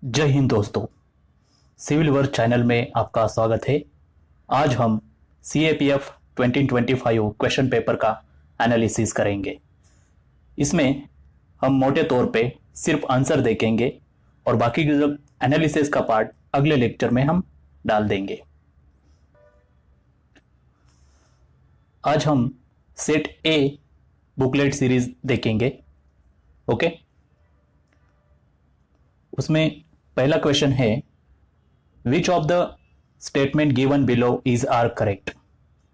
जय हिंद दोस्तों। Civil work channel में आपका स्वागत है। आज हम CAPF 2025 क्वेश्चन पेपर का एनालिसिस करेंगे। इसमें हम मोटे तौर पे सिर्फ आंसर देखेंगे और बाकी के जो एनालिसिस का पार्ट अगले लेक्चर में हम डाल देंगे। आज हम सेट ए बुकलेट सीरीज देखेंगे। ओके, उसमें पहला क्वेश्चन है, which of the statement given below is are correct?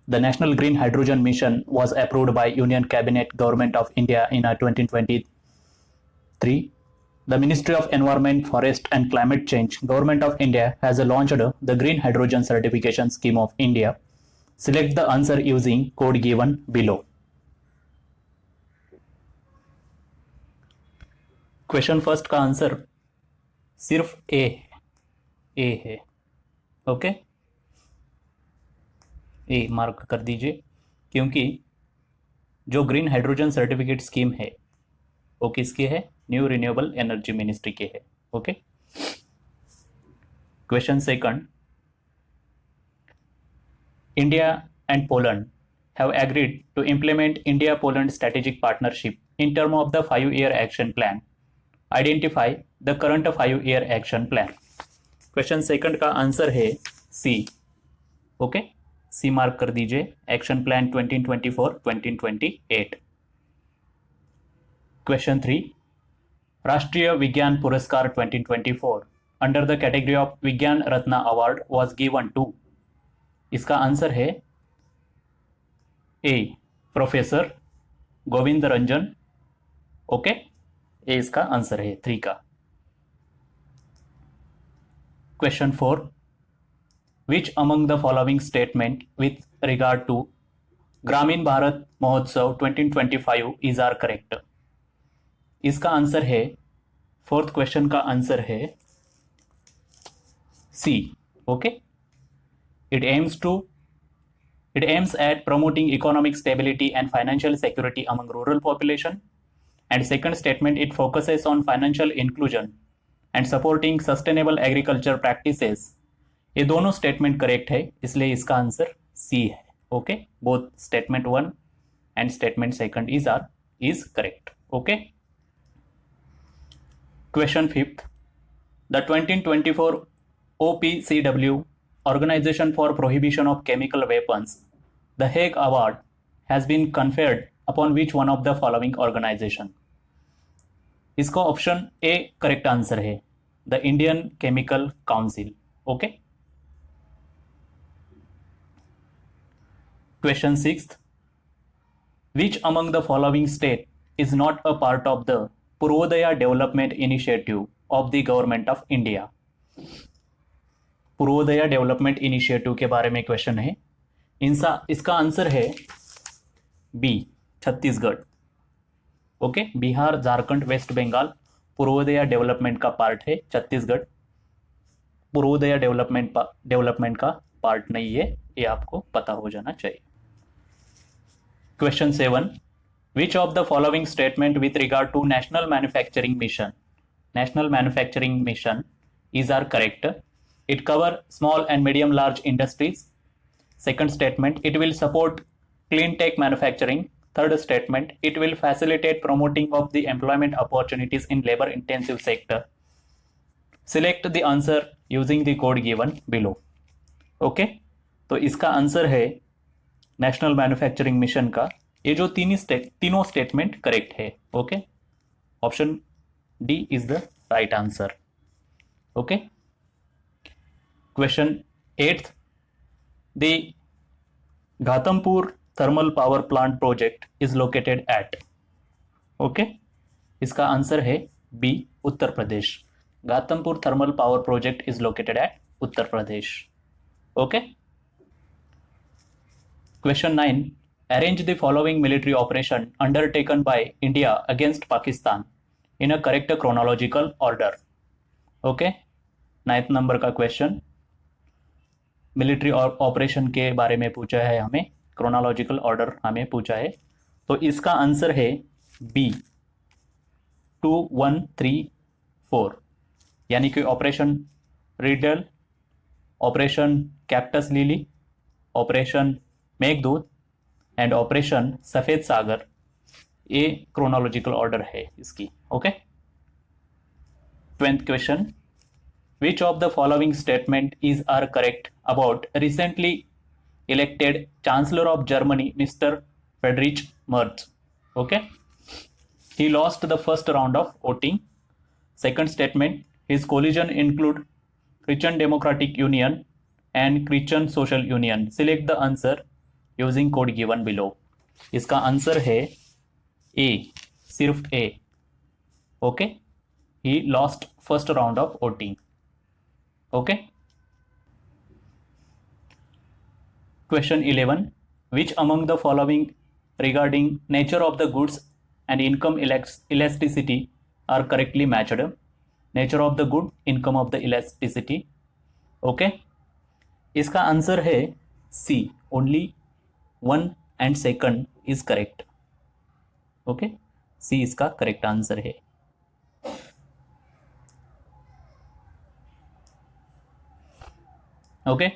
The national green hydrogen mission was approved by Union Cabinet Government of India in 2023. The Ministry of Environment, Forest and Climate Change, Government of India has launched the Green Hydrogen Certification Scheme of India. Select the answer using code given below. Question first का answer सिर्फ ए है। Okay, ए mark कर दीजिए, क्योंकि जो green hydrogen certificate scheme है वो किसकी है? न्यू रिन्यूएबल एनर्जी मिनिस्ट्री के है। Okay, question second, India and Poland have agreed to implement India Poland strategic partnership in term of the 5-year action plan. Identify the current 5-year action plan. Question second का answer है C. Okay, सी mark कर दीजिए, action plan 2024-2028। Question 3, राष्ट्रीय विज्ञान पुरस्कार 2024 under the category of Vigyan Ratna award was given to. इसका answer है A, professor Govind Ranjan. Okay, ए इसका आंसर है 3 का। Question 4, which among the following statement with regard to Gramin Bharat Mahotsav 2025 is are correct? इसका आंसर है, फोर्थ क्वेश्चन का आंसर है C. Okay, it aims at promoting economic stability and financial security among rural population. And second statement, it focuses on financial inclusion and supporting sustainable agriculture practices. ये दोनों statement correct है, इसलिए इसका answer C है। Okay, both statement 1 and statement second is correct. Okay, question 5th, the 2024 OPCW Organization for Prohibition of Chemical Weapons, the Hague Award has been conferred upon which one of the following organization? इसका option A correct answer है, the Indian Chemical Council. Okay, question 6th, which among the following state is not a part of the Purvodaya development initiative of the government of India? Purvodaya development initiative के बारे में question है। इसका answer है B, Chhattisgarh. Okay, Bihar, Jharkhand, West Bengal Purvodaya development का part है, Chhattisgarh Purvodaya development का part नहीं है, ये आपको पता हो जाना चाहिए। Question 7, which of the following statement with regard to national manufacturing mission is are correct? It cover small and medium large industries. Second statement, it will support clean tech manufacturing. Third statement, it will facilitate promoting of the employment opportunities in labor intensive sector. Select the answer using the code given below. Okay, तो इसका answer है national manufacturing mission का। ये जो तीनों statement correct है। Okay, option D is the right answer. Okay, question 8th, the Ghatampur thermal power plant project is located at? Okay, इसका answer है B, Uttar Pradesh. Ghatampur thermal power project is located at Uttar Pradesh. Okay, question 9, arrange the following military operation undertaken by India against Pakistan in a correct chronological order. Okay, 9th number का question military operation के बारे में पूछा है हमें, chronological order हमें पूछा है, तो इसका आंसर है बी, 2, 1, 3, 4। यानी कि operation riddle, operation cactus lily, operation Meghdoot and operation सफेद सागर, ये क्रोनोलॉजिकल ऑर्डर है इसकी। Okay. 20th question, which of the following statement is are correct about recently elected Chancellor of Germany, Mr. Friedrich Merz? Okay. He lost the first round of voting. Second statement, his coalition include Christian Democratic Union and Christian Social Union. Select the answer using code given below. इसका answer है ए, सिर्फ ए। Okay. He lost first round of voting. Okay. Question 11. Which among the following regarding nature of the goods and income elasticity are correctly matched? Nature of the good, income of the elasticity. Okay. इसका answer है C, only 1 and 2 is correct. Okay. C इसका correct answer है। Okay.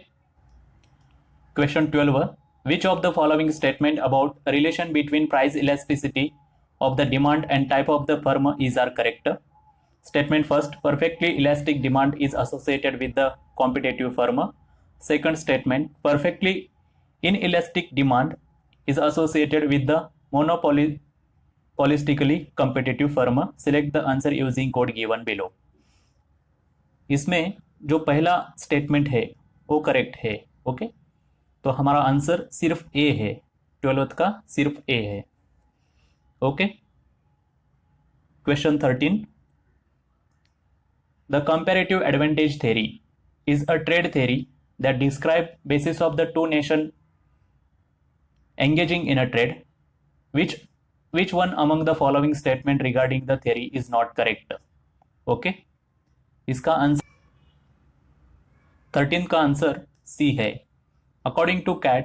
Question 12. Which of the following statement about relation between price elasticity of the demand and type of the firm is are correct? Statement first, perfectly elastic demand is associated with the competitive firm. Second statement, perfectly inelastic demand is associated with the monopolistically competitive firm. Select the answer using code given below. इसमें जो पहला statement है वो correct है। Okay. तो हमारा answer सिर्फ ए है, 12th का सिर्फ ए है। Okay. Question 13. The comparative advantage theory is a trade theory that describe basis of the two nation engaging in a trade. Which one among the following statement regarding the theory is not correct? Okay. इसका answer 13 का answer C है। According to CAT,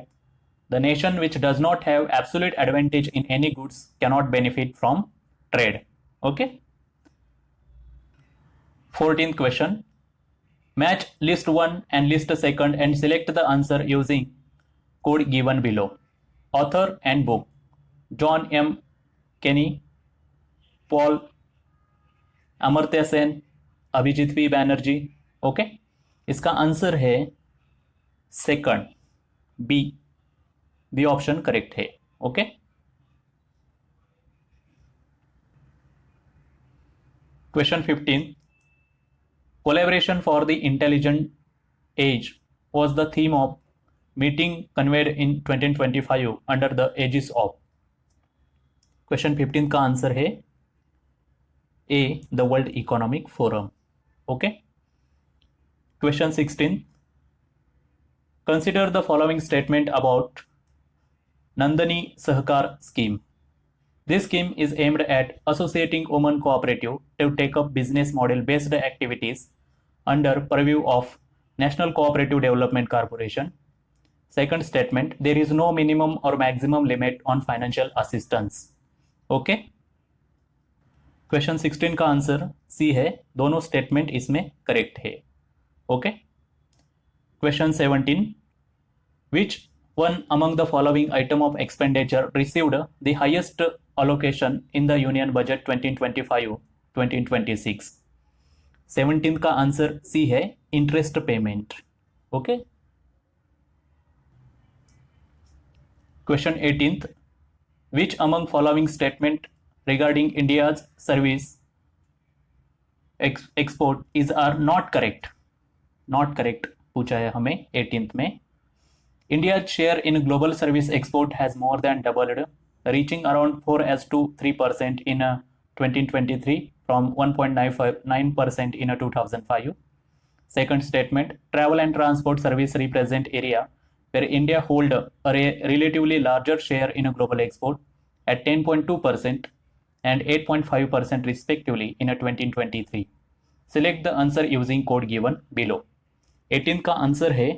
the nation which does not have absolute advantage in any goods cannot benefit from trade. Okay. 14th question. Match list 1 and list 2 and select the answer using code given below. Author and book: John M. Kenny, Paul Amartya Sen, Abhijit P Banerjee. Okay. इसका answer है second, B. B option correct है। Okay. Question 15. Collaboration for the intelligent age was the theme of meeting convened in 2025 under the aegis of. Question 15 का answer है A, the World Economic Forum. Okay. Question 16. Consider the following statement about Nandini Sahakar scheme. This scheme is aimed at associating women cooperative to take up business model based activities under purview of National Cooperative Development Corporation. Second statement, there is no minimum or maximum limit on financial assistance. Okay. Question 16 का answer C है, दोनों statement इसमें correct है। Okay. Question 17. Which one among the following item of expenditure received the highest allocation in the Union Budget 2025-2026? 17 का answer C है, interest payment. Okay. Question 18th. Which among following statement regarding India's service export is are not correct? Not correct पूछा है हमें 18th में। India's share in global service export has more than doubled, reaching around 4:3% in 2023 from 1.9% in 2005. Second statement, travel and transport service represent area where India hold a relatively larger share in a global export at 10.2% and 8.5% respectively in 2023. Select the answer using code given below. 18 का answer है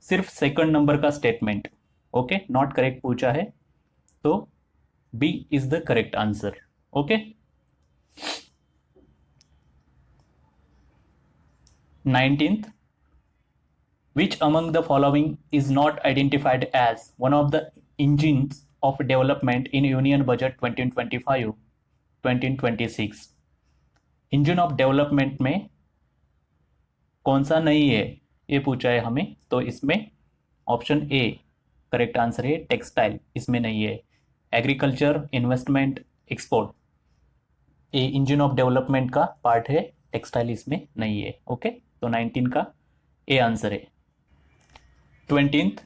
सिर्फ second नंबर का statement. Okay. Not correct पूछा है, तो B is the correct answer. Okay. 19th, which among the following is not identified as one of the engines of development in Union Budget 2025-2026? Engine of development में कौन सा नहीं है ये पूछा है हमें, तो इसमें ऑप्शन ए करेक्ट आंसर है। टेक्सटाइल इसमें नहीं है। एग्रीकल्चर, इन्वेस्टमेंट, एक्सपोर्ट, ये इंजन ऑफ डेवलपमेंट का पार्ट है, टेक्सटाइल इसमें नहीं है। ओके, तो 19 का ए आंसर है। 20th,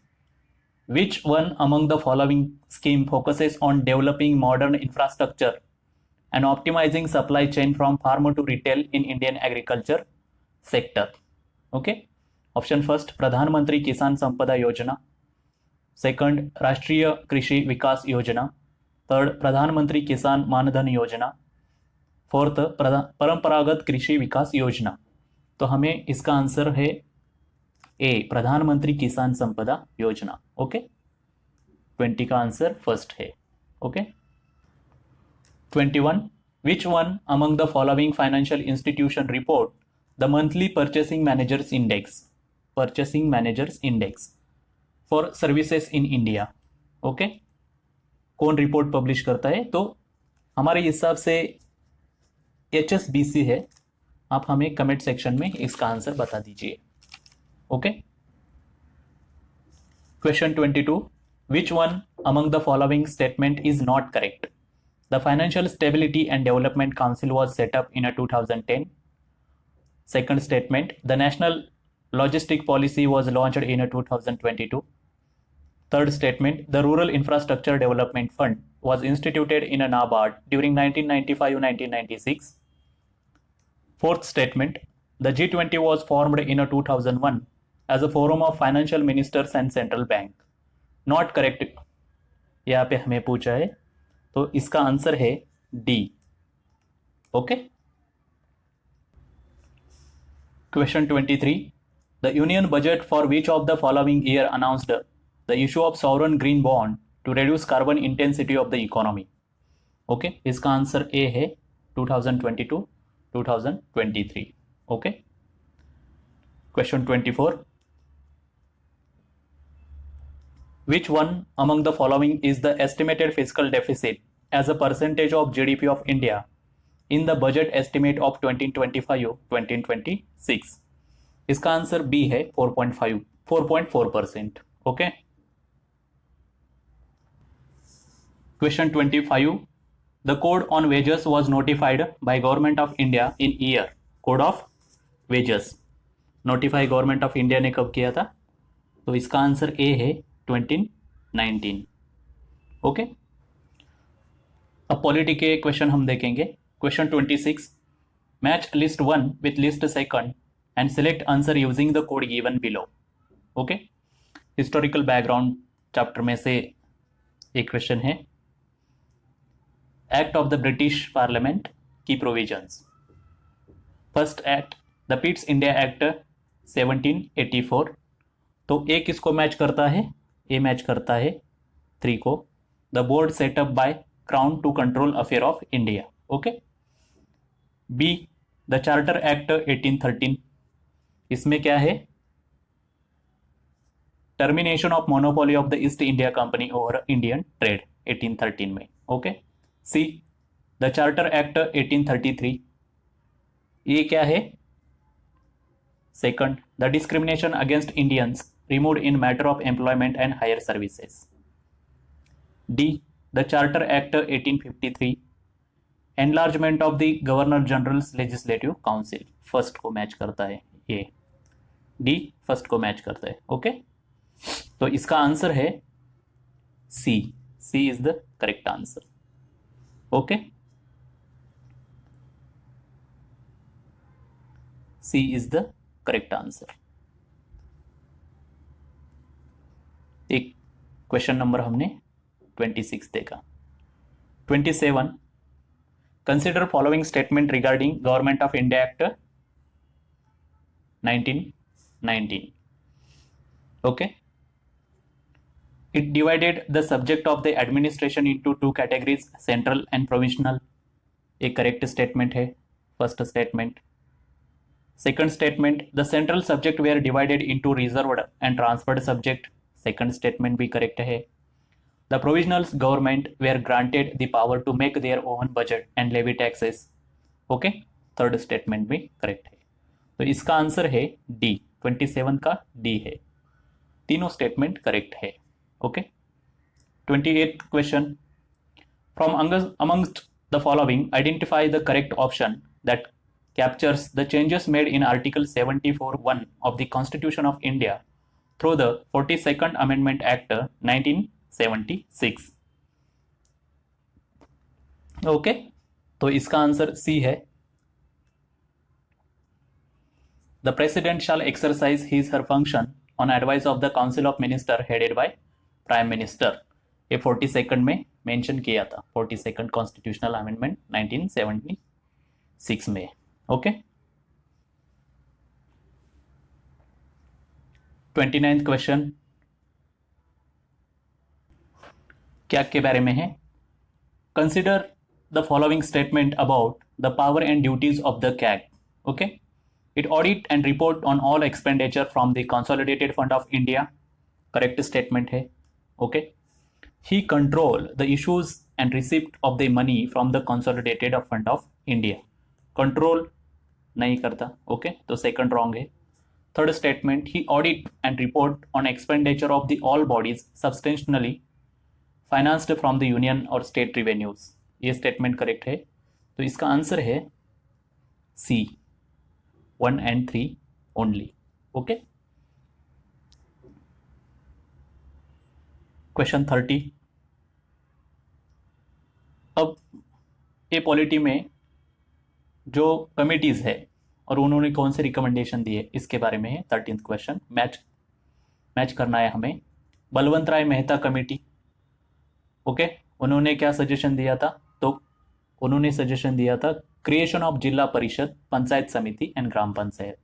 which one among the following scheme focuses on developing modern infrastructure and optimizing supply chain from farmer to retail in Indian agriculture sector? Okay, option first, प्रधानमंत्री किसान संपदा योजना, सेकंड राष्ट्रीय कृषि विकास योजना, थर्ड प्रधानमंत्री किसान मानधन योजना, फोर्थ परंपरागत कृषि विकास योजना। तो हमें इसका आंसर है ए, प्रधानमंत्री किसान संपदा योजना। ओके, 20 का आंसर फर्स्ट है। Okay, 21, which one among the following financial institution report the monthly purchasing managers index for services in India? Okay, कौन रिपोर्ट पब्लिश करता है? तो हमारे हिसाब से HSBC है। आप हमें कमेंट सेक्शन में इसका आंसर बता दीजिए। Okay, question 22, which one among the following statement is not correct? The Financial Stability and Development Council was set up in 2010. Second statement, the National Logistic Policy was launched in 2022. Third statement, the Rural Infrastructure Development Fund was instituted in NABARD during 1995-1996. Fourth statement, the G20 was formed in 2001 as a forum of financial ministers and central bank. Not correct, यहाँ पे हमें पूछा है, तो इसका answer है D. Okay, question 23, the union budget for which of the following year announced the issue of sovereign green bond to reduce carbon intensity of the economy? Okay, इसका answer A है 2022-2023। Okay, question 24, which one among the following is the estimated fiscal deficit as a percentage of GDP of India in the budget estimate of 2025-2026? इसका answer B है 4.4%। Okay, question 25, the code on wages was notified by government of India in year? code of wages notify government of India ने कब किया था? तो इसका answer A है 2019। Okay, अब पॉलिटी के क्वेश्चन हम देखेंगे। Question 26, match list 1 with list second and select answer using the code given below. Okay, historical background chapter में से एक क्वेश्चन है। Act of the British parliament की provisions. First act, the Pitt's India act 1784। तो ए किसको match करता है? ए match करता है 3 को। The board set up by crown to control affair of India. Okay, B, the charter act 1813। इसमें क्या है? Termination of monopoly of the east India company over Indian trade 1813 में। Okay, C, the charter act 1833। ये क्या है? Second, the discrimination against Indians removed in matter of employment and higher services. D, the Charter Act 1853, enlargement of the Governor General's Legislative Council. First को match करता है ये, D first को match करता है। ओके, तो इसका आंसर है C. C is the correct answer. Okay, C is the correct answer. एक क्वेश्चन नंबर हमने 26 देखा। 27, consider following statement regarding government of India act 1919। Okay, it divided the subject of the administration into 2 categories, central and provincial. एक correct statement है first statement. Second statement, the central subject were divided into reserved and transferred subject. Second statement भी correct है. The provisional government were granted the power to make their own budget and levy taxes. Okay, third statement भी correct है. तो इसका answer है D, 27 का D है. तीनों स्टेटमेंट करेक्ट है. Okay. 28th question, from amongst the following identify the correct option that captures the changes made in Article 74(1) of the Constitution of India through the 42nd Amendment Act 1976. Okay, तो इसका answer C है. The President shall exercise his her function on advice of the Council of Ministers headed by Prime Minister. ये 42nd में mention किया था, 42nd constitutional amendment 1976 में. Okay. 29th question क्या के बारे में है? Consider the following statement about the power and duties of the CAG. Okay. It audit and report on all expenditure from the consolidated fund of India. Correct statement है. Okay. He control the issues and receipt of the money from the consolidated fund of India. Control नहीं करता. Okay, तो second wrong है. Third statement, he audit and report on expenditure of the all bodies सब्सटेंशनली financed from the union और state revenues. ये statement correct है. तो इसका answer है सी, 1 and 3 ओनली. ओके. क्वेश्चन 30. अब ये पॉलिटी में जो कमिटीज है और उन्होंने कौन से रिकमेंडेशन दिए इसके बारे में है. 13th क्वेश्चन मैच करना है हमें. बलवंत राय मेहता कमेटी. ओके, उन्होंने क्या सजेशन दिया था? तो उन्होंने सजेशन दिया था क्रिएशन ऑफ जिला परिषद, पंचायत समिति and gram panchayat.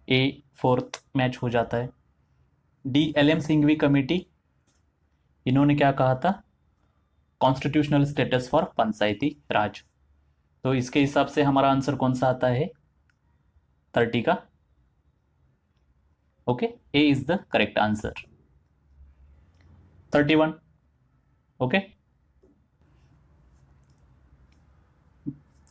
A 4th match हो जाता है. डी LM सिंघवी कमेटी, इन्होंने क्या कहा था? कॉन्स्टिट्यूशनल स्टेटस फॉर पंचायती राज. तो इसके हिसाब से हमारा आंसर कौन सा आता है? 30 का. Okay, A is the correct answer. 31. Okay.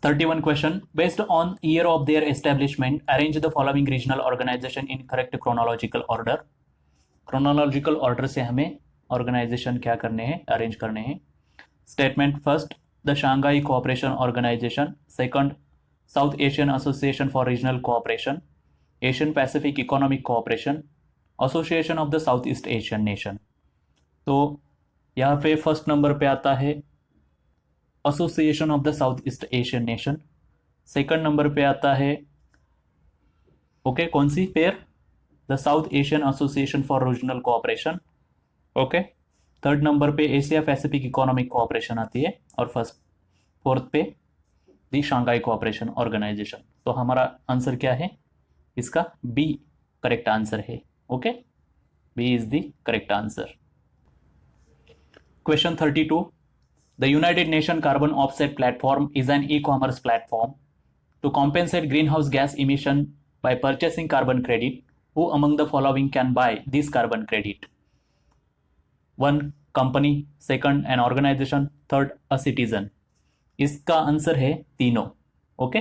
31 question, based on year of their establishment, arrange the following regional organization in correct chronological order. chronological order से हमें organization क्या करने हैं? अरेंज करने हैं. Statement first, the Shanghai Cooperation Organisation. Second, South Asian Association for Regional Cooperation. Asian Pacific Economic Cooperation. Association of the South East Asian nation. तो यहाँ पे फर्स्ट नंबर पे आता है Association of the South East Asian nation. Second number पे आता है okay कौन सी pair? The South Asian Association for Regional Cooperation. Okay. Third number पे एशिया पैसिफिक इकोनॉमिक कोऑपरेशन आती है और फोर्थ पे दी शंघाई कोऑपरेशन ऑर्गेनाइजेशन. तो हमारा आंसर क्या है? इसका बी करेक्ट आंसर है. Okay, B is the correct answer. Question 32. The united nation carbon offset platform is an e-commerce platform to compensate green house gas emission by purchasing carbon credit. Who among the following can buy this carbon credit? 1 company, second an organisation, third a citizen. इसका answer है तीनों. Okay.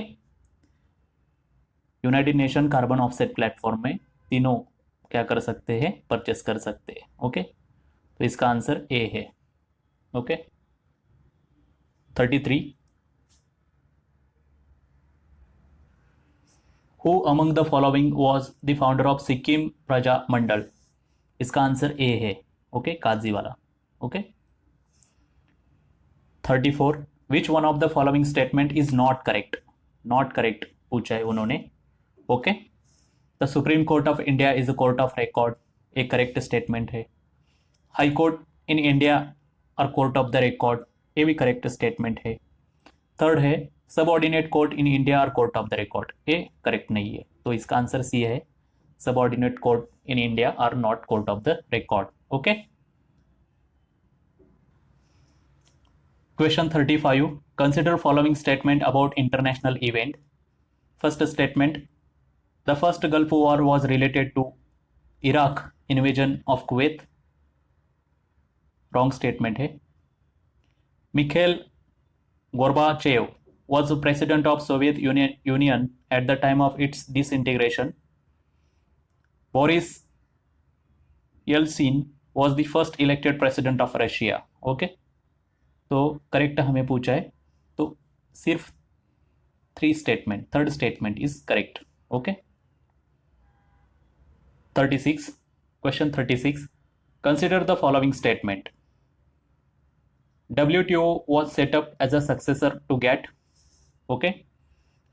United nation carbon offset platform में तीनों क्या कर सकते हैं? Purchase कर सकते हैं. ओके, तो इसका आंसर ए है. Okay. 33. Who among the following was the founder of Sikkim प्रजा मंडल? इसका आंसर ए है. ओके, काजी वाला. Okay. 34. Which one of the following statement is not correct? Not correct पूछा है उन्होंने. Okay. The supreme court of India is a court of record. एक correct statement है. High court in India और court of the record, ये भी correct statement है. Third है सबऑर्डिनेट कोर्ट इन इंडिया और कोर्ट ऑफ द रिकॉर्ड, ये correct नहीं है. तो इसका आंसर सी है, subordinate court in India are not court of the record. Okay. Question 35. Consider following statement about international event. First statement, The first Gulf War was related to Iraq invasion of Kuwait. Wrong statement है. Mikhail Gorbachev was the president of Soviet Union at the time of its disintegration. Boris Yeltsin was the first elected president of Russia. Okay, तो correct हमें पूछा है, तो सिर्फ 3 statement, third statement is correct. Okay. 36, question 36. Consider the following statement. WTO was set up as a successor to GATT. ओके,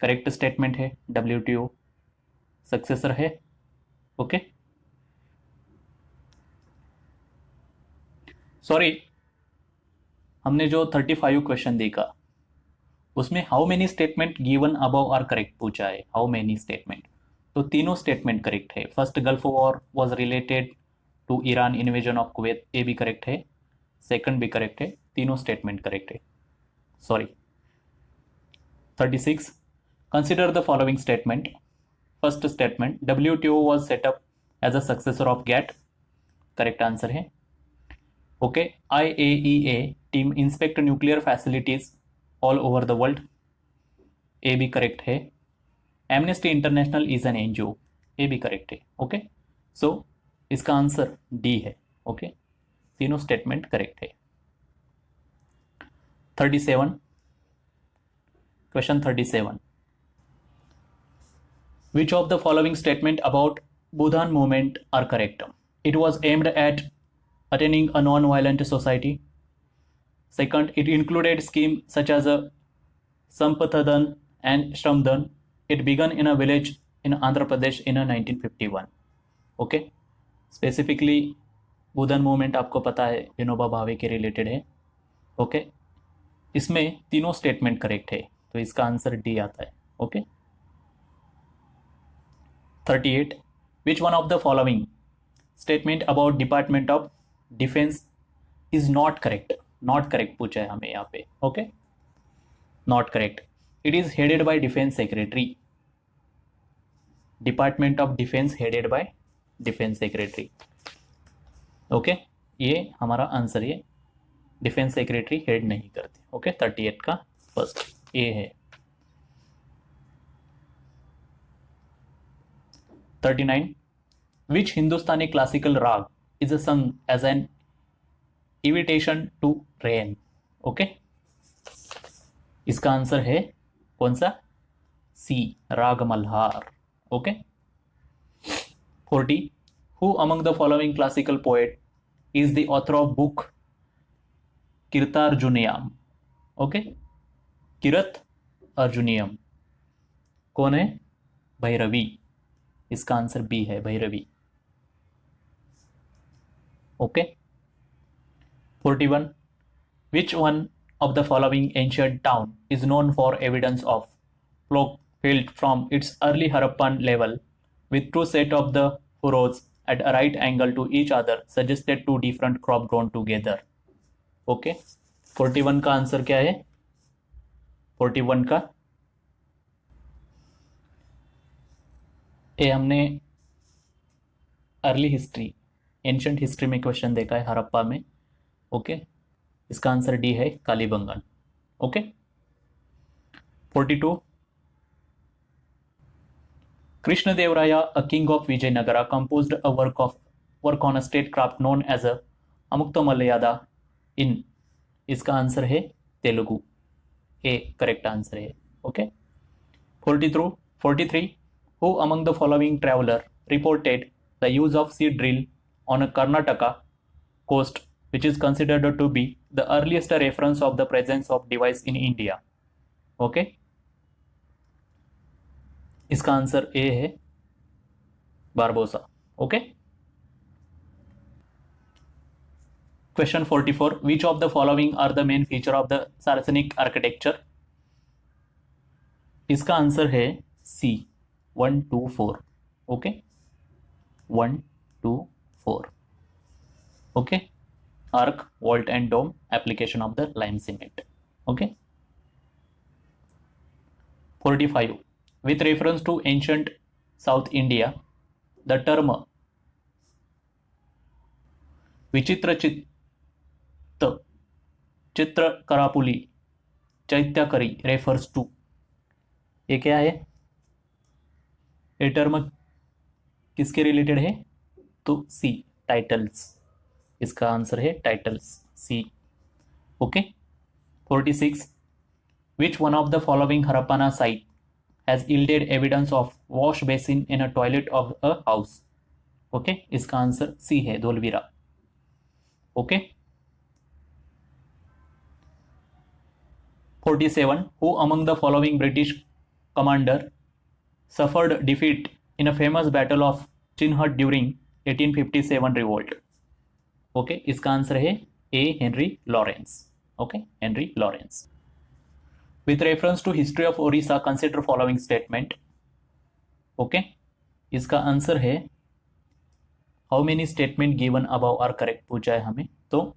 correct statement है. WTO successor है. Okay, sorry, हमने जो 35 क्वेश्चन देखा उसमें how many statement given above are correct पूछा है. How many statement, तो तीनों स्टेटमेंट करेक्ट है. First gulf war was related to Iran invasion of Kuwait, ये भी करेक्ट है. सेकंड भी करेक्ट है. तीनों स्टेटमेंट करेक्ट है. Sorry. 36. Consider the following statement. First statement, WTO was set up as a successor of GATT. Correct answer है. Okay. IAEA team inspect nuclear facilities all over the world, ये भी correct है. Amnesty International is an NGO, ये भी correct है. Okay, so इसका answer D है. Okay, तीनों स्टेटमेंट करेक्ट है. 37, question 37. Which of the following statement about Bhutan movement are correct? It was aimed at attaining a non-violent society. Second, it included schemes such as a Sampathadan and Shramdan. It began in a village in Andhra Pradesh in 1951. Okay, specifically Budhan movement आपको पता है विनोबा भावे के related है. Okay, इसमें तीनों statement correct है, तो इसका आंसर डी आता है. Okay. 38. Which one of the following statement about Department of Defense is not correct? Not correct पूछा है हमें यहाँ पे. Okay, not correct. It is headed by Defense Secretary. Department of Defense headed by Defense Secretary. Okay, ये हमारा answer है. Defence secretary head नहीं करते. ओके, 38 का फर्स्ट ए है. 39. Which Hindustani classical rag is sung as an invitation to rain? Okay, इसका answer है कौन सा? सी, राग Malhar. Okay. 40. Who among the following classical poet is the author of book Kirtarjuniyam? Okay, Kiratarjuniyam कौन है? भैरवी. इसका आंसर बी है, Bhairavi. Okay. 41. Which one of the following ancient town is known for evidence of flock built from its early Harappan level with two set of the furrows at a right angle to each other suggested two different crop grown together? Okay. 41 का answer क्या है? 41 का ये हमने early history, ancient history में question देखा है हड़प्पा में. ओके, इसका आंसर डी है, Kalibangan. Okay. 42. Krishnadevaya, a king of Vijayanagara, composed a work on a statecraft known as a Amukta in. इसका आंसर है तेलुगु. ए करेक्ट आंसर है. Okay. 43. Who among the following traveler reported the use of seed drill on a Karnataka coast, which is considered to be the earliest reference of the presence of device in India? Okay, इसका answer A है, Barbosa. Okay. Question 44. Which of the following are the main feature of the Saracenic architecture? इसका answer है सी, 1, 2, 4. Okay, 1, 2, 4. Okay. Arc, vault and dome, application of the lime cement. Okay. 45. With reference to ancient South India. The term विचित्र चित्त, चित्रकरापुली, चैत्याकरी refers to, ये क्या है? ये term किसके related है? तो सी, टाइटल्स। इसका आंसर है titles, C. Okay. 46. Which one of the following Harappan site has yielded evidence of wash basin in a toilet of a house? Okay, इसका आंसर सी है, Dholavira. Okay. 47. Who among the following British commander suffered defeat in a famous battle of Chinhut during 1857 revolt? Okay, इसका answer है A, Henry Lawrence. Okay, Henry Lawrence. With reference to history of Orissa, consider following statement. Okay, इसका answer है how many statement given above are correct पूछा है हमें, तो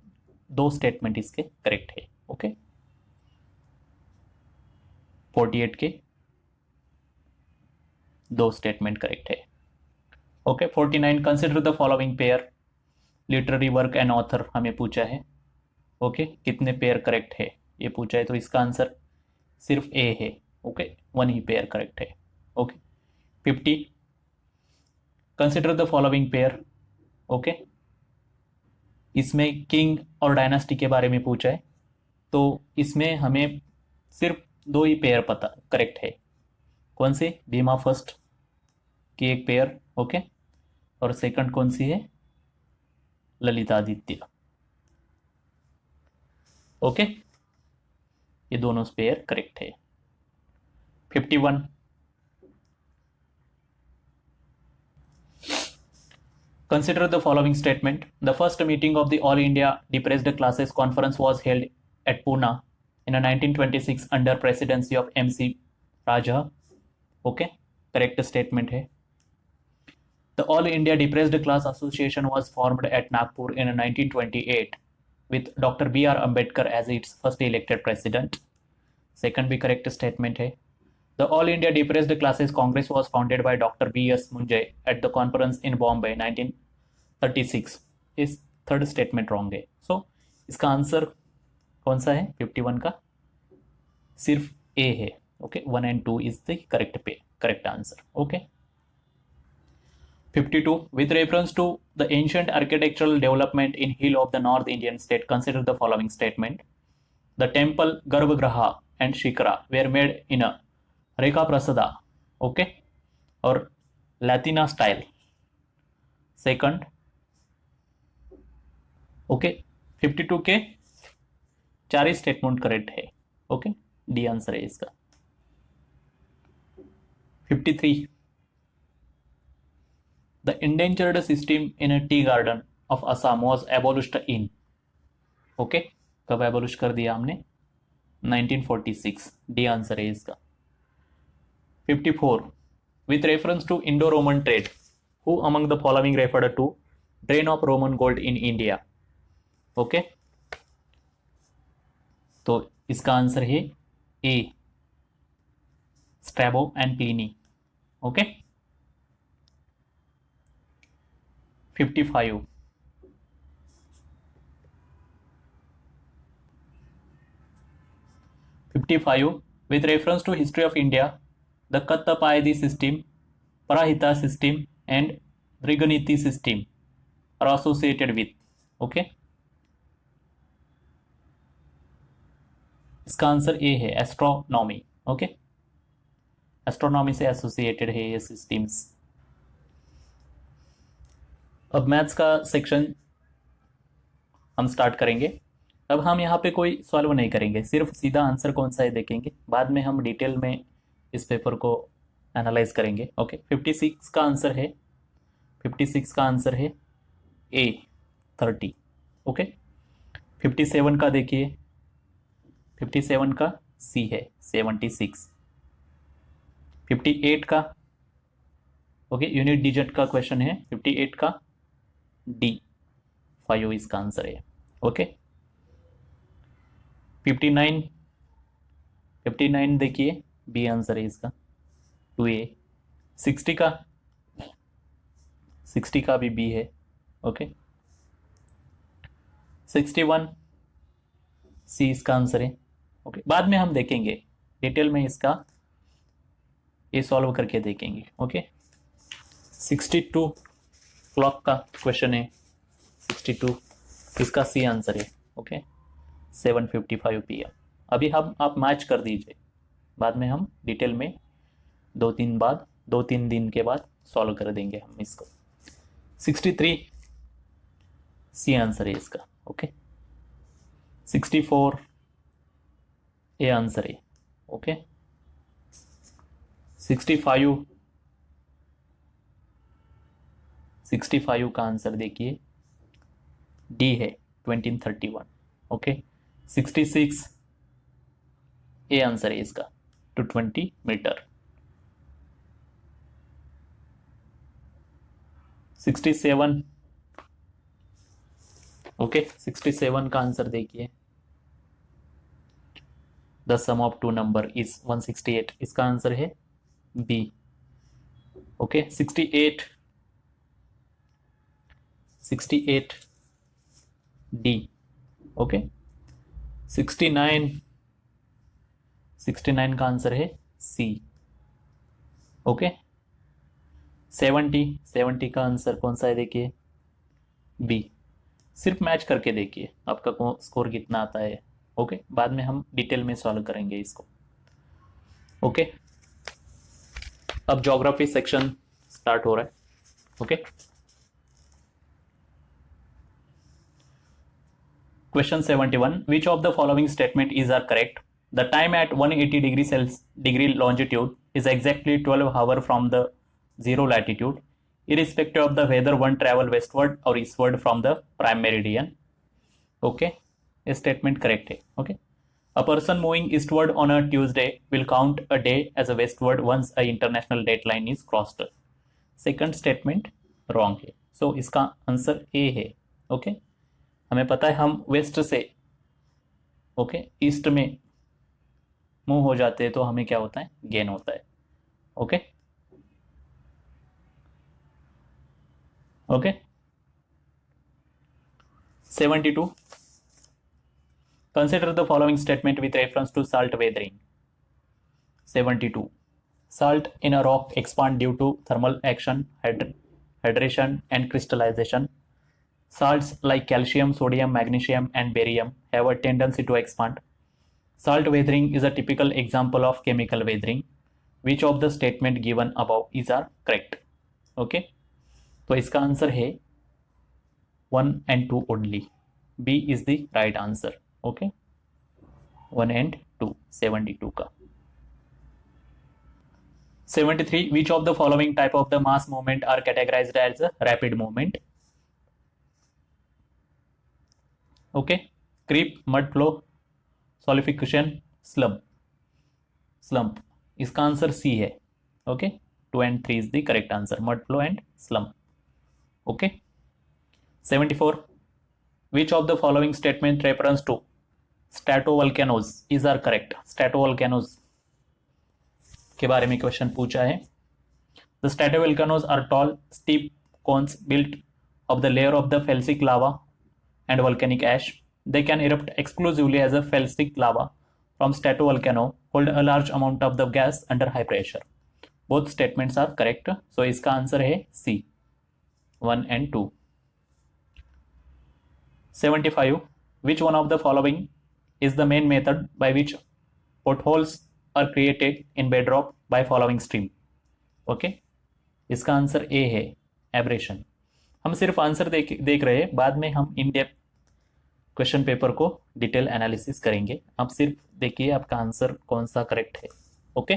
2 statement इसके correct है। ओके, 48 के 2 स्टेटमेंट करेक्ट है। Okay, 49. Consider the following pair, literary work and author हमें पूछा है। ओके, कितने पेयर करेक्ट है ये पूछा है, तो इसका आंसर सिर्फ ए है। ओके, 1 ही पेयर करेक्ट है। Okay, 50. Consider the following pair. Okay, इसमें किंग और डायनास्टी के बारे में पूछा है, तो इसमें हमें सिर्फ 2 ही पेयर पता करेक्ट है। कौन सी? भीमा फर्स्ट की एक पेयर, ओके, और सेकंड कौन सी है? ललितादित्य। ओके, ये दोनों पेयर करेक्ट है। 51. Consider the following statement. The first meeting of the All India Depressed Classes Conference was held at Pune in 1926 under presidency of MC Raja. Okay, correct statement है। The All India Depressed Class Association was formed at Nagpur in 1928 with Dr. B.R. Ambedkar as its first elected president. Second भी correct statement है। The All India Depressed Classes Congress was founded by Dr. B.S. Munjay at the conference in Bombay 1936. इस third statement wrong है। सो इसका answer कौन सा है 51 का? सिर्फ ए है। Okay, 1 and 2 is the correct answer. Okay, 52. With reference to the ancient architectural development in hill of the North Indian state, consider the following statement. The temple Garbhagriha and Shikara were made in a Rekha Prasada, okay, or Latina style. Second, okay, 52 के 4 statement correct है। Okay, D answer है इसका। 53. The endangered system in a tea garden of Assam was abolished in, okay, कब abolish कर दिया हमने? 1946। D answer है इसका। 54. With reference to Indo-Roman trade, who among the following referred to drain of Roman gold in India? Okay, तो इसका answer है A, Strabo and Pliny. Okay, 55. With reference to history of India, the Kattapayadi system, Parahita system and Driganiti system are associated with, okay, इसका answer A है, astronomy. Okay, astronomy से associated है ये systems. अब maths का section हम start करेंगे। अब हम यहाँ पे कोई सॉल्व नहीं करेंगे, सिर्फ सीधा आंसर कौन सा है देखेंगे, बाद में हम डिटेल में इस पेपर को एनालाइज करेंगे। ओके, 56 का आंसर है, 56 का आंसर है ए, 30। ओके, 57 का देखिए, 57 का सी है, 76। 58 का, ओके, यूनिट डिजिट का क्वेश्चन है, 58 का डी, 5 इसका आंसर है। ओके, 59 देखिए, बी आंसर है इसका, 2A। 60 का 60 का भी बी है। ओके, 61 सी इसका आंसर है। ओके, बाद में हम देखेंगे डिटेल में इसका, ये सॉल्व करके देखेंगे। ओके, 62 क्लॉक का क्वेश्चन है। 62 इसका सी आंसर है। Okay, 7:55 PM। अभी हम आप मैच कर दीजिए, बाद में हम डिटेल में 2-3 दिन के बाद सॉल्व कर देंगे हम इसको। 63 सी आंसर है इसका। ओके, 64 ए आंसर है। ओके, 65 का आंसर देखिए डी है, 2031। ओके, 66 ए आंसर है इसका, 220 मीटर। 67 ओके, 67 का आंसर देखिए, the sum of two number is 168, इसका आंसर है बी। Okay, 68 D. ओके, 69 का आंसर है सी। ओके, 70 का आंसर कौन सा है देखिए, बी। सिर्फ मैच करके देखिए आपका स्कोर कितना आता है। ओके, बाद में हम डिटेल में सॉल्व करेंगे इसको। ओके, अब ज्योग्राफी सेक्शन स्टार्ट हो रहा है। Okay, question 71, which of the following statement is are correct? The time at 180 degree longitude is exactly 12 hours from the zero latitude, irrespective of the whether one travel westward or eastward from the prime meridian. Okay, ये statement correct है। Okay, a person moving eastward on a Tuesday will count a day as a westward once a international date line is crossed. Second statement wrong है, सो इसका answer A है। Okay, हमें पता है हम waste से okay east में move हो जाते हैं तो हमें क्या होता है, गेन होता है। Okay, okay, 72, consider the following statement with reference to salt weathering. 72, salt in a rock expand due to thermal action, hydration and crystallization. Salts like calcium, sodium, magnesium and barium have a tendency to expand. Salt weathering is a typical example of chemical weathering. Which of the statement given above is are correct? Okay, तो इसका answer है 1 and 2 only. B is the right answer. Okay, 1 and 2, 72 का। 73, which of the following type of the mass movement are categorized as a rapid movement? Okay, creep, mud flow, solifluction, slump, इसका answer C है। Okay, 2 and 3 is the correct answer, mud flow and slump. Okay, 74, which of the following statement reference to stratovolcanoes is are correct? Stratovolcanoes के बारे में question पूछा है। The stratovolcanoes are tall steep cones built of the layer of the felsic lava and volcanic ash. They can erupt exclusively as a felsic lava from stratovolcano, hold a large amount of the gas under high pressure. Both statements are correct. So इसका answer है C, 1 and 2. 75, which one of the following is the main method by which potholes are created in bedrock by following stream? Okay, इसका answer A है, abrasion. हम सिर्फ answer देख रहे हैं, बाद में हम इन डेप्थ क्वेश्चन पेपर को डिटेल एनालिसिस करेंगे। आप सिर्फ देखिए आपका आंसर कौन सा करेक्ट है। Okay,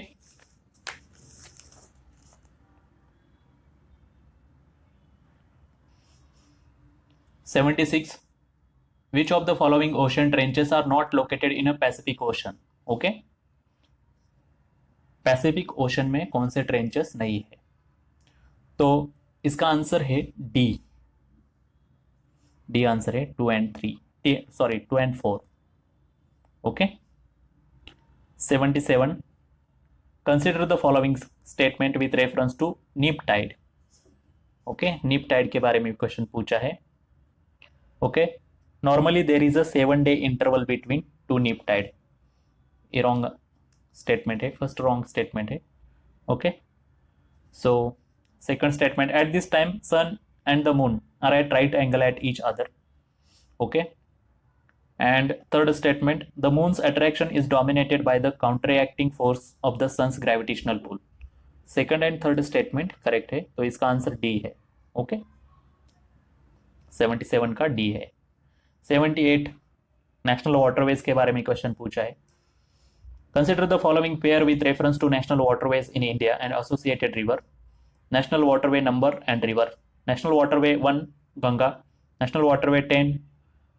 $76, which of the following ocean trenches are not located in a Pacific Ocean? Okay, Pacific ocean में कौन से ट्रेंचेस नहीं है? तो इसका आंसर है डी आंसर है 2 and 3, sorry 2 and 4। Okay, 77, consider the following statement with reference to neap tide. Okay, नीप टाइड के बारे में क्वेश्चन पूछा है. Okay, normally there is a 7 day interval between two नीप टाइड. ये रॉन्ग स्टेटमेंट है, फर्स्ट रॉन्ग स्टेटमेंट है. Okay, so second statement, at this time sun and the moon are at right angle at each other. Okay, and third statement, the moon's attraction is dominated by the counteracting force of the sun's gravitational pull. Second and third statement correct है, तो इसका answer D है. Okay, 77 का D है. 78, national waterways के बारे में question पूछा है. Consider the following pair with reference to national waterways in India and associated river. National waterway number and river. National waterway 1 Ganga, national waterway 10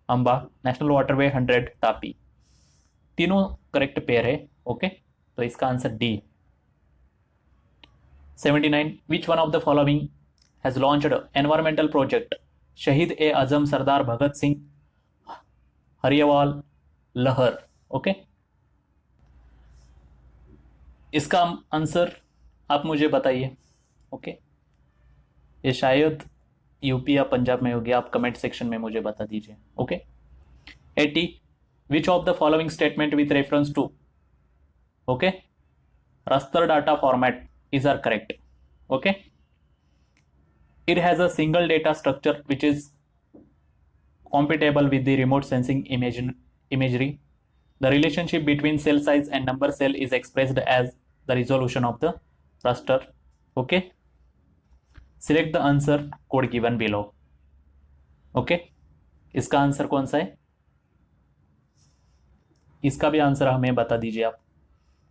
Amba, national waterway 100 Tapi. तीनों correct pair है. Okay, तो इसका answer D. 79, which one of the following has launched environmental project Shaheed e आजम सरदार भगत सिंह हरियावाल लहर. Okay, इसका answer आप मुझे बताइए. Okay, ये शायद यूपी या पंजाब में होगी, आप कमेंट सेक्शन में मुझे बता दीजिए. Okay, 80, which of the following statement with reference to okay raster data format is are correct. Okay, it has a single data structure which is compatible with the remote sensing imagery. The relationship between cell size and number cell is expressed as the resolution of the raster. Okay, select the answer code given below. Okay, इसका answer कौन सा है? इसका भी answer हमें बता दीजिए आप.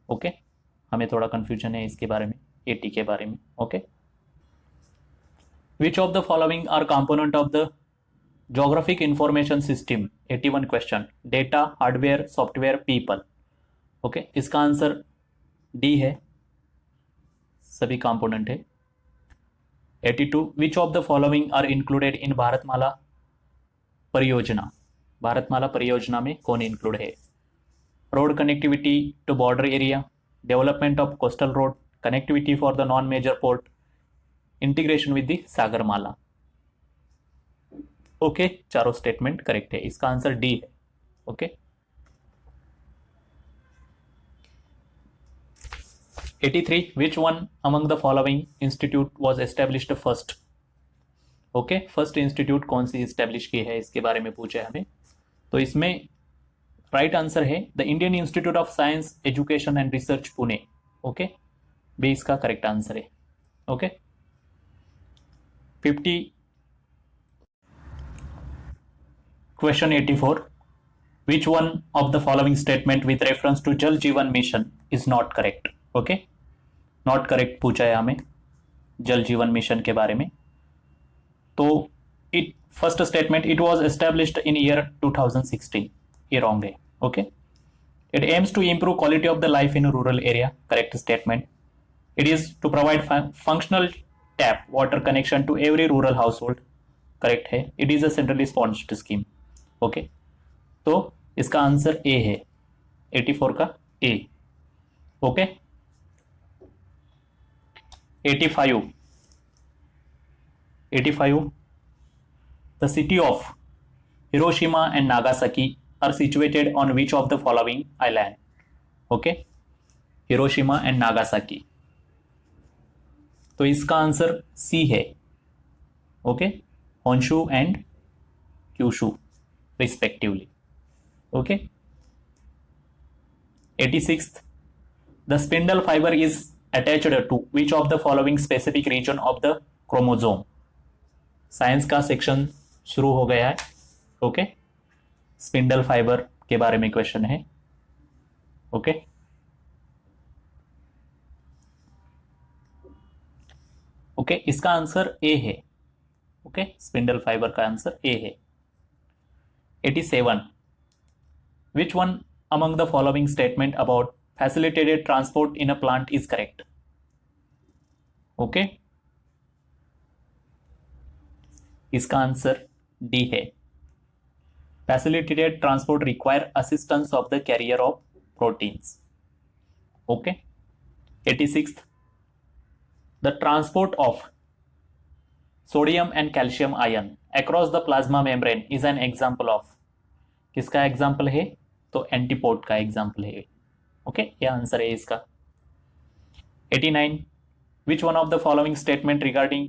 ओके, हमें थोड़ा कंफ्यूजन है इसके बारे में, 80 के बारे में. Okay, which of the following are component of the geographic information system. 81 question. Data, hardware, software, people. Okay, इसका आंसर डी है, सभी कंपोनेंट है. 82, which of the following are included in Bharatmala Pariyojana. Bharatmala Pariyojana में कौन इंक्लूड है? Road connectivity to border area, development of coastal road, connectivity for the non major port, integration with the Sagarmala. Okay, चारों statement correct है, इसका answer D है. Okay, 83, which one among the following institute was established first. Okay, first institute कौन सी establish की है इसके बारे में पूछे हमें. तो इसमें राइट आंसर है the Indian institute of science education and research Pune. Okay, B इसका करेक्ट आंसर है. Okay, 50, question 84, which one of the following statement with reference to Jal Jeevan mission is not correct. Okay, not correct पूछा है हमें जल Jeevan mission के बारे में. तो it first statement, it was established in year 2016. ये रॉन्ग है. Okay, it aims to improve quality of the life in rural area. Correct statement. It is to provide functional tap water connection to every rural household. Correct है. It is a centrally sponsored scheme. Okay, तो इसका answer A है, 84 का A. Okay, 85, the city of Hiroshima and Nagasaki are situated on which of the following island. Okay, Hiroshima and Nagasaki. तो इसका answer C है. Okay, Honshu and Kyushu respectively. Okay, 86, the spindle fibre is attached to which of the following specific region of the chromosome. Science का section शुरू हो गया है. Okay, spindle fibre के बारे में क्वेश्चन है. ओके, ओके, इसका आंसर ए है. ओके, स्पिंडल फाइबर का आंसर ए है. 87, which one among the following statement about facilitated transport in a plant is correct. Okay, इसका आंसर डी है. Facilitated transport require assistance of the carrier of proteins. Okay, 86th, the transport of sodium and calcium ion across the plasma membrane is an example of, किसका example है? तो antipode का example है। Okay, ये answer है इसका। 89, which one of the following statement regarding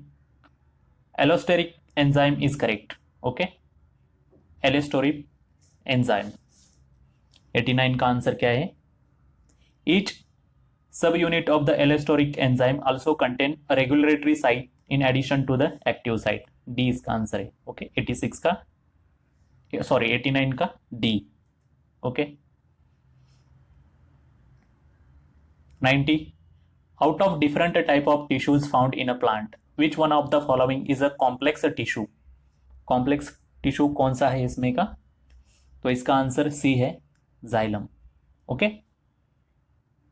allosteric enzyme is correct? Okay, allosteric enzyme। 89 का answer क्या है? each subunit of the allosteric enzyme also contain a regulatory site in addition to the active site। D इसका answer है। Okay, 86 का, sorry 89 का D. Okay, 90, out of different type of tissues found in a plant, which one of the following is a complex tissue? complex tissue कौन सा है इसमें का? तो इसका आंसर सी है, xylem. Okay,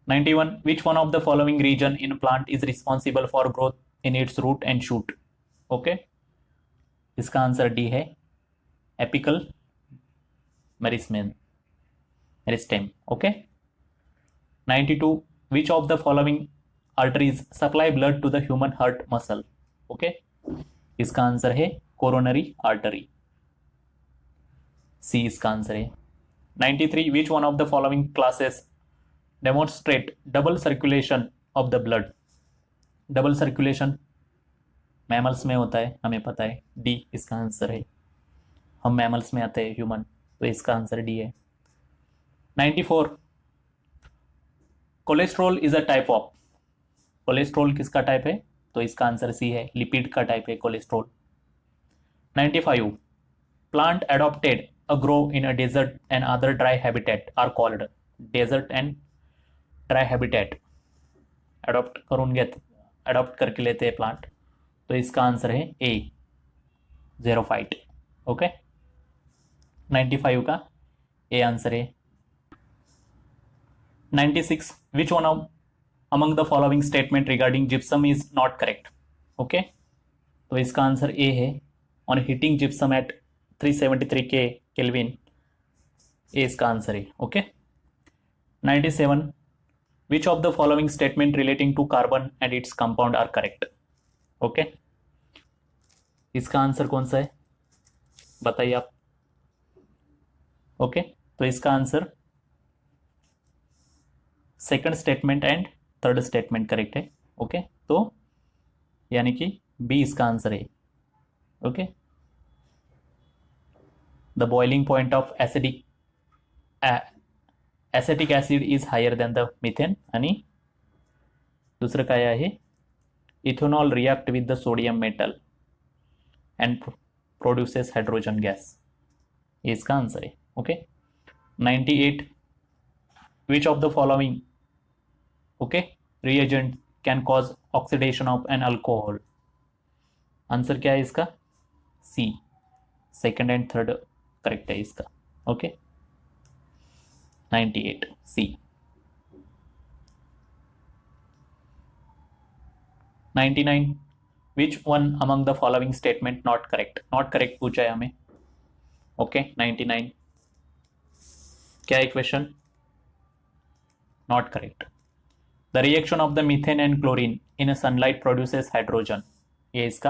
91, which one of the following region in plant is responsible for growth in its root and shoot? Okay, इसका answer D है, apical meristem. Okay, 92, which of the following arteries supply blood to the human heart muscle? Okay, इसका answer है coronary artery, सी इसका answer है। 93, which one of the following classes demonstrate double circulation of the blood? Double circulation mammals में होता है, हमें पता है, डी इसका आंसर है। हम मैमल्स में आते हैं, ह्यूमन, तो इसका आंसर डी है। 94, cholesterol is a type of, cholesterol किसका टाइप है? तो इसका आंसर सी है, लिपिड का टाइप है cholesterol. 95, plant adopted a grow in a desert and other dry habitat are called, desert and dry habitat adopt करके लेते हैं प्लांट, तो इसका आंसर है ए, ज़ेरोफाइट। ओके, 95 का ए आंसर है। 96, which one among the following statement regarding gypsum is not correct? Okay, तो इसका आंसर ए है, ऑन हीटिंग जिप्सम एट 373 के केल्विन, ए इसका आंसर है। Okay, 97, which of the following statement relating to carbon and its compound are correct? Okay, इसका answer कौन सा है, बताइए आप। ओके, तो इसका answer second statement and third statement correct है। ओके, तो यानी कि बी इसका आंसर है। Okay, the boiling point of acidic acid is higher than the methane, आणि दुसरं काय आहे, ethanol react with the sodium metal and produces hydrogen gas, ये इसका आंसर है। Okay, 98, which of the following okay reagent can cause oxidation of an alcohol? Answer क्या है इसका? C, second and third correct है इसका। Okay, 98 C. 99, which one among the following statement not correct? Not correct पूछा है हमें। Okay, 99 क्या है question? Not correct. The reaction of the methane and chlorine in sunlight produces hydrogen, ये इसका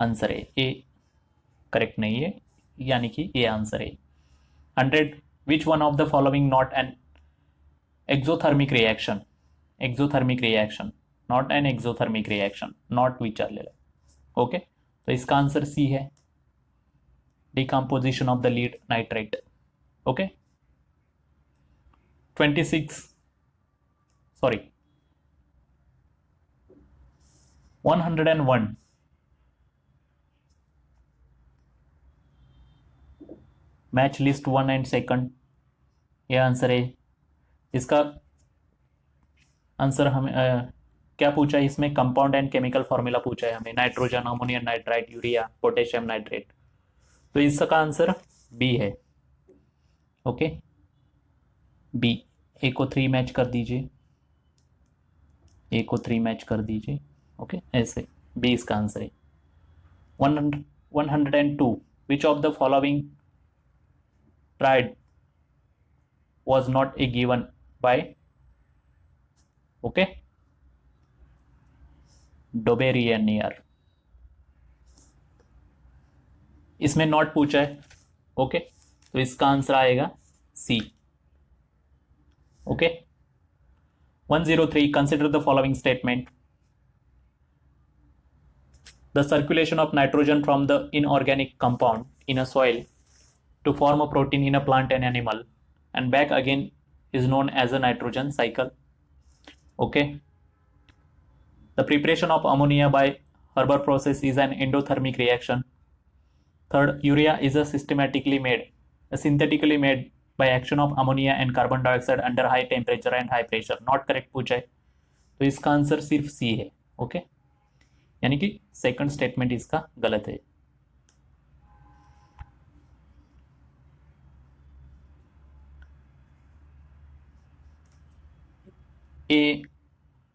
answer है। ए करेक्ट नहीं है, यानी कि ये आंसर है। 100, विच one of the following not an exothermic reaction? Exothermic reaction, not an exothermic reaction, not विचारलेलं। ओके, तो इसका आंसर सी है, decomposition of the lead nitrate. Okay, 26, sorry 101, match list 1 and second, ये आंसर है। इसका answer हमें क्या पूछा है इसमें? कंपाउंड एंड केमिकल फॉर्मूला पूछा है हमें, nitrogen, ammonium nitrite, urea, potassium nitrate, तो इसका आंसर बी है। Okay, B. ए को 3 मैच कर दीजिए, ए को 3 मैच कर दीजिए। ओके, ऐसे बी इसका आंसर है। 102, which of the following triad was not a given by okay Doberianier, इसमें नॉट पूछा है, ओके, तो इसका आंसर आएगा C, okay. 103, consider the following statement. The circulation of nitrogen from the inorganic compound in a soil to form a protein in a plant and animal and back again is known as a nitrogen cycle. Okay. The preparation of ammonia by Haber process is an endothermic reaction. Third, urea is a synthetically made by action of ammonia and carbon dioxide under high temperature and high pressure. Not correct पूछा है, तो इसका answer सिर्फ सी है, okay, यानी कि second statement इसका गलत है। ए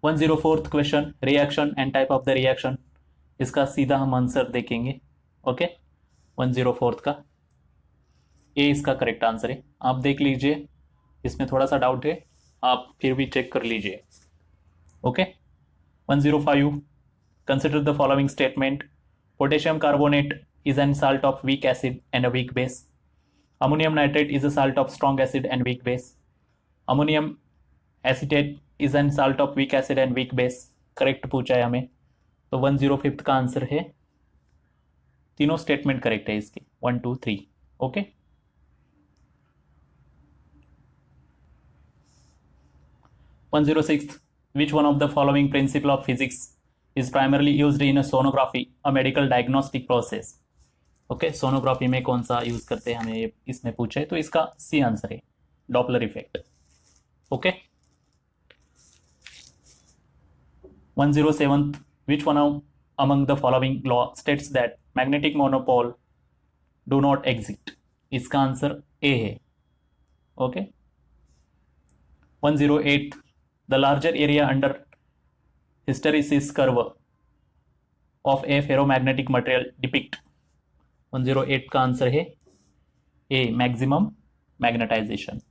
104th question, reaction and type of the reaction, इसका सीधा हम आंसर देखेंगे, ओके। 104th का ए इसका करेक्ट आंसर है। आप देख लीजिए, इसमें थोड़ा सा डाउट है, आप फिर भी चेक कर लीजिए, okay. 105, consider the following statement. Potassium carbonate is an salt of weak acid and a weak base. Ammonium nitrate is a salt of strong acid and weak base. Ammonium acetate is an salt of weak acid and weak base. Correct पूछा है हमें, तो 105 का answer है, तीनों statement correct है इसके, 1 2 3, okay. 106, which one of the following principle of physics is primarily used in a sonography, a medical diagnostic process? Okay, sonography में कौन सा यूज करते हैं हमें इसमें पूछा है, तो इसका सी आंसर है, Doppler effect, okay. 107, which one among the following law states that magnetic monopole do not exist? इसका आंसर ए है, okay. 108, the larger area under hysteresis curve of a ferromagnetic material depict? 108 का answer है ए, maximum magnetisation,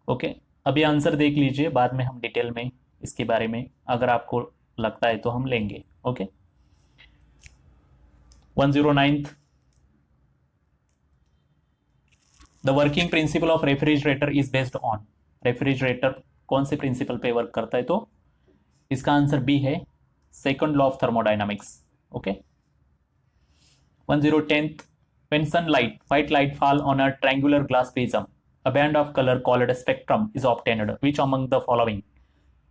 okay. अभी answer देख लीजिए, बाद में हम डिटेल में इसके बारे में अगर आपको लगता है तो हम लेंगे, okay. 109, the working principle of refrigerator is based on. Refrigerator कौन से प्रिंसिपल पे वर्क करता है, तो इसका आंसर बी है, second law of thermodynamics, okay. 110th, when sunlight, white light fall on a triangular glass prism, a band of color called a spectrum is obtained. Which among the following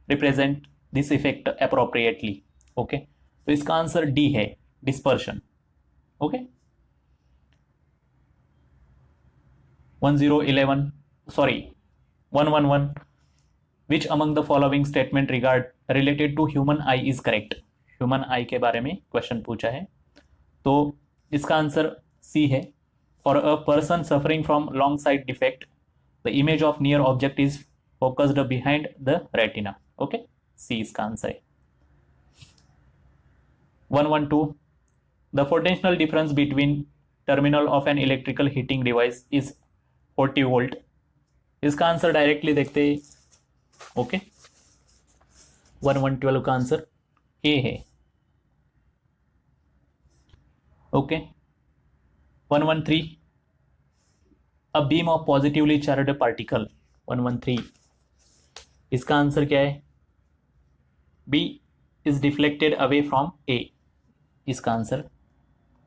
represent this effect appropriately? Okay, तो इसका answer D है, dispersion, okay. 111, which among the following statement related to human eye is correct? Human आई के बारे में question पूछा है, तो इसका आंसर सी है, for a person suffering from long sight defect the image of near object is focused behind the retina, okay, C इसका answer है। 112, the potential difference between terminal of an electrical heating device is 40 volt. इसका answer directly देखते हैं, okay. 112 का answer A है, okay. 113, a beam of positively charged particle, 113, इसका answer क्या है, B is deflected away from ए, इसका आंसर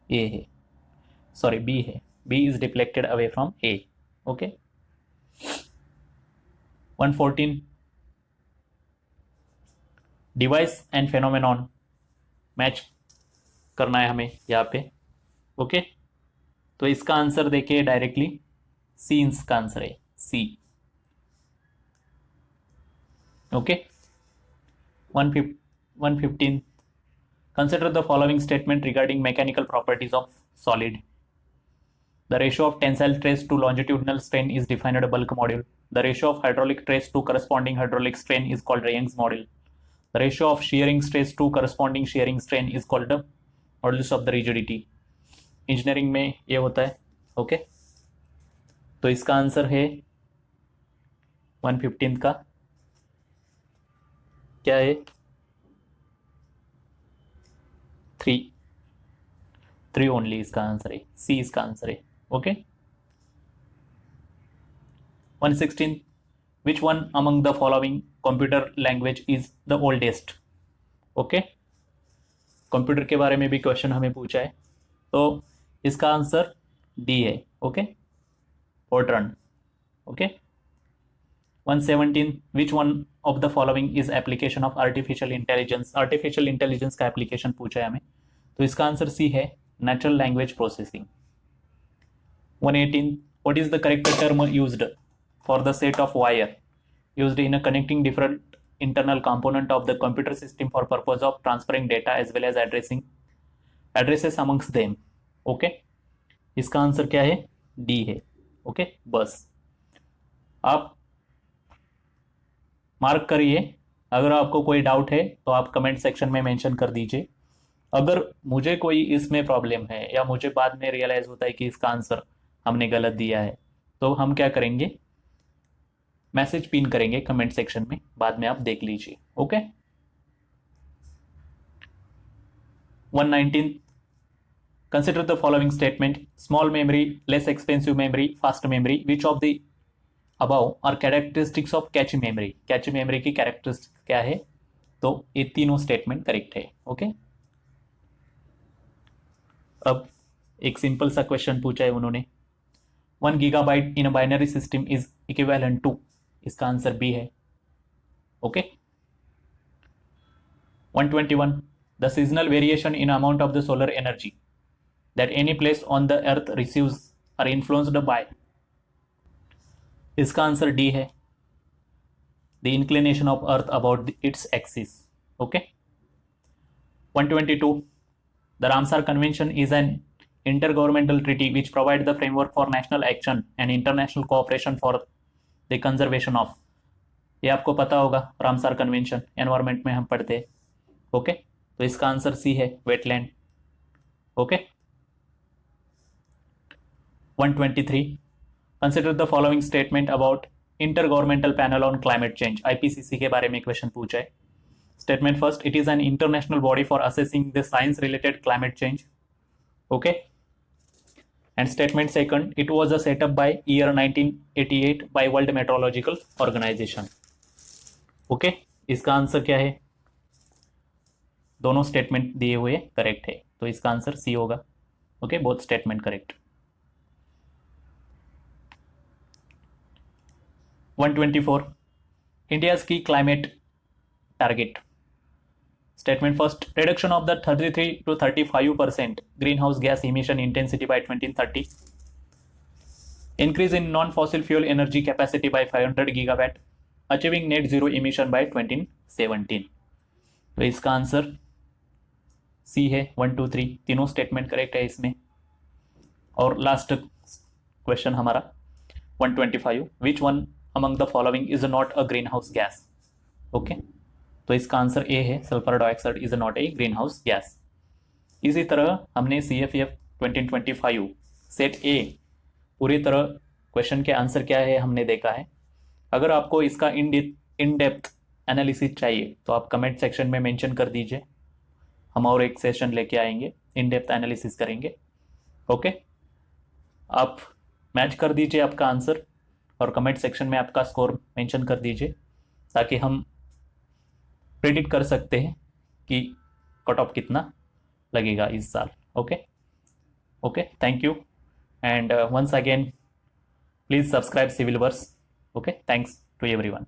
ए है, सॉरी बी है, B is deflected away from A, okay. 114, device and phenomenon match करना है हमें यहाँ पे, ओके, तो इसका आंसर देखिए डायरेक्टली, सी इसका आंसर है, C, okay. 115, consider the following statement regarding mechanical properties of solid. The ratio of tensile stress to longitudinal strain is defined as a bulk module. The ratio of hydraulic stress to corresponding hydraulic strain is called Young's module. The ratio of shearing stress to corresponding shearing strain is called the modulus of the rigidity. Engineering में ये होता है, okay, तो इसका answer है 115 का क्या है, 3। 3 ओनली इसका आंसर है, सी इसका आंसर है। Okay 116 which one among the following computer language is the oldest. Okay computer के बारे में भी क्वेश्चन हमें पूछा है, तो इसका आंसर डी है। Okay Fortran. Okay 117 which one of the following is application of artificial intelligence. Artificial intelligence का एप्लीकेशन पूछा है हमें, तो इसका आंसर सी है, natural language processing. 118 what is the correct term used for the set of wire used in a connecting different internal component of the computer system for purpose of transferring data as well as addresses amongst them। Okay इसका answer क्या है, D है। Okay बस आप mark करिए, अगर आपको कोई डाउट है तो आप कमेंट सेक्शन में मेंशन कर दीजिए। अगर मुझे कोई इसमें प्रॉब्लम है या मुझे बाद में रियलाइज होता है कि इसका आंसर हमने गलत दिया है, तो हम क्या करेंगे, मैसेज पिन करेंगे कमेंट सेक्शन में, बाद में आप देख लीजिए। Okay 119 consider the following statement, small memory, less expensive memory, fast memory, which of the above are characteristics of cache memory. Cache memory की कैरेक्टरिस्टिक्स क्या है, तो ये तीनों स्टेटमेंट करेक्ट है। ओके अब एक सिंपल सा क्वेश्चन पूछा है उन्होंने, 1 gigabyte in a binary system is equivalent to, इसका आंसर बी है। Okay 121 the seasonal variation in amount of the solar energy that any place on the earth receives are influenced by, इसका answer D है, the inclination of earth about its axis. Okay 122 the Ramsar convention is an intergovernmental treaty which provide the framework for national action and international cooperation for the conservation of, ये आपको पता होगा Ramsar convention, environment में हम पढ़ते हैं। Okay तो इसका आंसर सी है, wetland. Okay 123 consider the following statement about intergovernmental panel on climate change, IPCC के बारे में क्वेश्चन पूछा है। Statement first, it is an international body for assessing the science related climate change. Okay and statement second, it was a set up by year 1988 by World Meteorological Organization। Okay इसका answer क्या है, दोनों statement दिए हुए correct है, तो इसका answer C होगा। Okay both statement correct. 124 India's की climate target. Statement first, reduction of the 33 to 35% greenhouse gas emission intensity by 2030, increase in non-fossil fuel energy capacity by 500 gigawatt, achieving net zero emission by 2017। तो इसका answer C है, 1 2 3 तीनों statement correct है इसमें। और last question हमारा 125, which one among the following is not a green house gas. Okay तो इसका आंसर ए है, sulphur dioxide is not a green house gas. इसी तरह हमने CFF 2025 सेट ए पूरी तरह क्वेश्चन के आंसर क्या है हमने देखा है। अगर आपको इसका इन डेप्थ एनालिसिस चाहिए तो आप कमेंट सेक्शन में मेंशन कर दीजिए, हम और एक सेशन लेके आएंगे, इन डेप्थ एनालिसिस करेंगे। ओके आप मैच कर दीजिए आपका आंसर और कमेंट सेक्शन में आपका स्कोर मेंशन कर दीजिए, ताकि हम प्रेडिक्ट कर सकते हैं कि कट ऑफ कितना लगेगा इस साल। Okay okay thank you and once again please subscribe civil verse. Okay thanks to everyone.